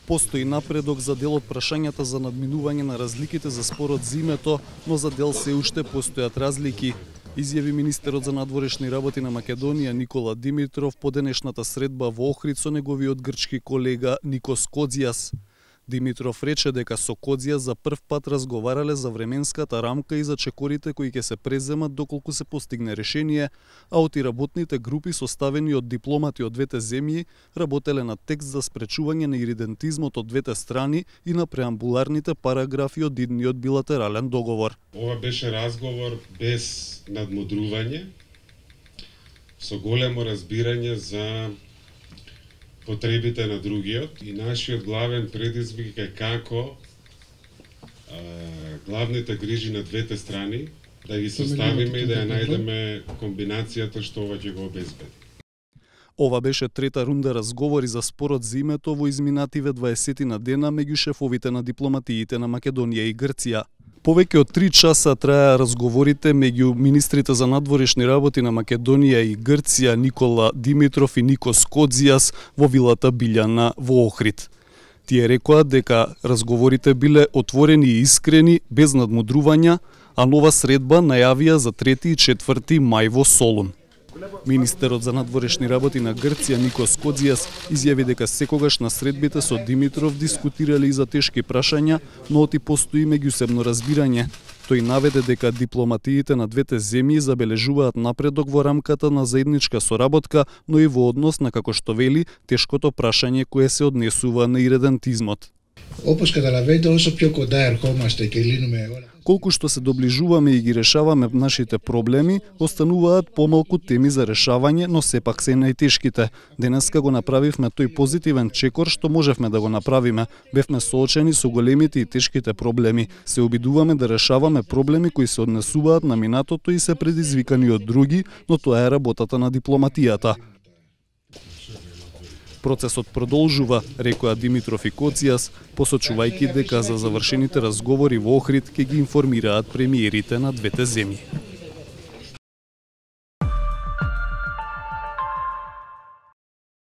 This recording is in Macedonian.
Постои напредок за дел од прашањата за надминување на разликите за спорот за името, но за дел се уште постојат разлики, изјави министерот за надворешни работи на Македонија Никола Димитров по денешната средба во Охрид со неговиот грчки колега Никос Коdzias. Димитров рече дека со Коdzias за прв пат разговарале за временската рамка и за чекорите кои ќе се преземат доколку се постигне решение, а од и работните групи составени од дипломати од двете земји работеле на текст за спречување на иридентизмот од двете страни и на преамбуларните параграфи од идниот билатерален договор. Ова беше разговор без надмудрување, со големо разбирање за потребите на другиот и нашиот главен предизвик е како главните грижи на двете страни да ги составиме и да ја најдеме комбинацијата што ова ќе го обезбеди. Ова беше трета рунда разговори за спорот за името во изминативе 20 на дена меѓу шефовите на дипломатиите на Македонија и Грција. Повеќе од 3 часа траја разговорите меѓу министрите за надворешни работи на Македонија и Грција Никола Димитров и Никос Коdzias во вилата Билјана во Охрид. Тие рекоа дека разговорите биле отворени и искрени, без надмудрувања, а нова средба најавија за 3 и 4 мај во Солун. Министерот за надворешни работи на Грција Никос Коdzias изјави дека секогаш на средбите со Димитров дискутирале и за тешки прашања, но оти постои меѓусебно разбирање. Тој наведе дека дипломатиите на двете земји забележуваат напредок во рамката на заедничка соработка, но и во однос на, како што вели, тешкото прашање кое се однесува на иридентизмот. Колку што се доближуваме и ги решаваме нашите проблеми, остануваат помалку теми за решавање, но сепак се најтешките. Денеска го направивме тој позитивен чекор што можевме да го направиме. Бевме соочени со големите и тешките проблеми. Се обидуваме да решаваме проблеми кои се однесуваат на минатото и се предизвикани од други, но тоа е работата на дипломатијата. Процесот продолжува, рекоа Димитров и Коdzias, посочувајќи дека за завршените разговори во Охрид ќе ги информираат премиерите на двете земји.